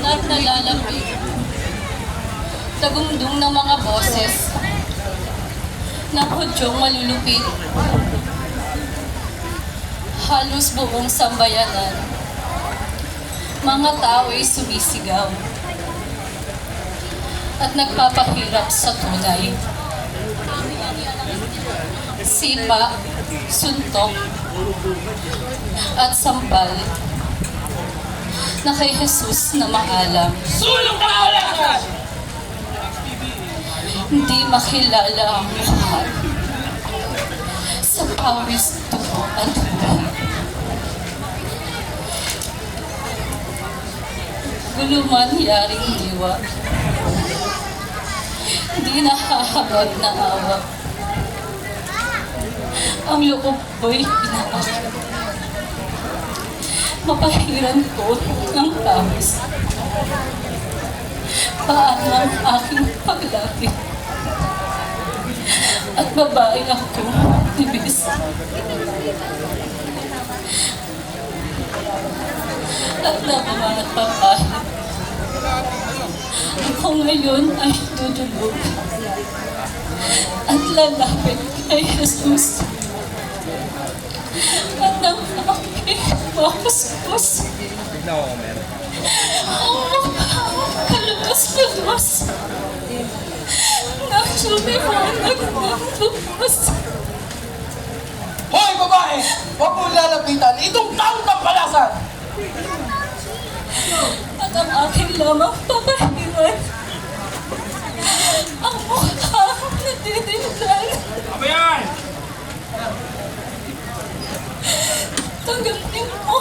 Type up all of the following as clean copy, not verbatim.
at nalalapit. Tagumdung ng mga boses ng hudyong malulupit. Halos buong sambayanan, mga tao ay sumisigaw at nagpapahirap sa tunay. Sipa, suntok, at sambal na kay Jesus na maalam. Sulong kaalaman! Hindi makilala ang mukha sa pawis, tubo at buhay. Guluman yaring diwa, hindi nahahabag na awa. Ang loob ko'y inaakit. Mapahiran ko ng tawis. Paano ang aking paglapit? At babae ako, tibis. At nabamangat papahit. Ako ngayon ay dudulog at lalapit kay Jesus. At nang aking makuskus, ang mukha kalubos-lubos ng sumiwanag ng lubos. Hoy, babae! Huwag mong lalapitan itong taong kampalasan! At ang aking lamang papahiran, ang mukha natitindan. Abayan! Tanggapin mo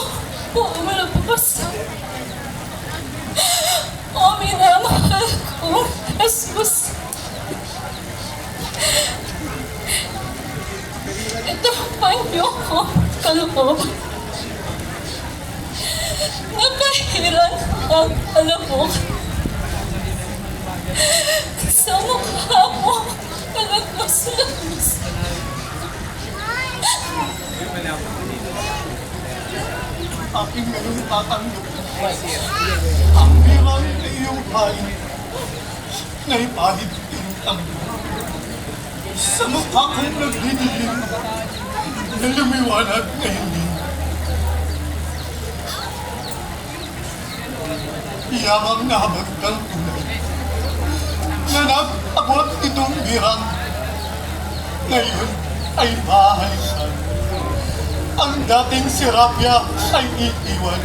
po ang malabas. O minamahal ko, Jesus. Ito ang panyo ko, kaloob. Napahiran ang alabok. Sa mukha mo, kalagos-lagos. Aking ngayon tatanggap ang birang na iyong halit na ipahid ang sa mukha kong nagdidilim na lumiwanag na hindi. Iyamang nahabag ng tunay na nag-abot itong birang ngayon ay mahalisan. Ang dating si Rapia ay iiwan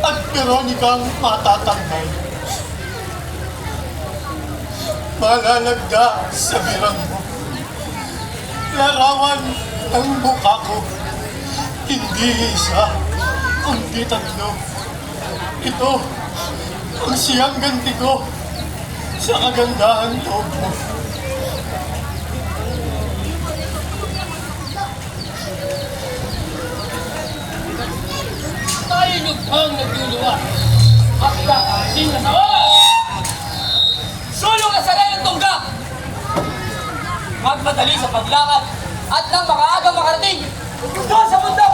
at Veronicang matatangay. Malalagda sa birang mo. Larawan ang mukha ko, hindi isa, kundi tatlo. Ito ang siyang ganti ko sa kagandahan loob mo. Tayo lubhang nagluluwa at kakasin na sa sulong ka sa layang tungga! Magmadali sa paglakad at nang makaagang makarating doon sa bundok!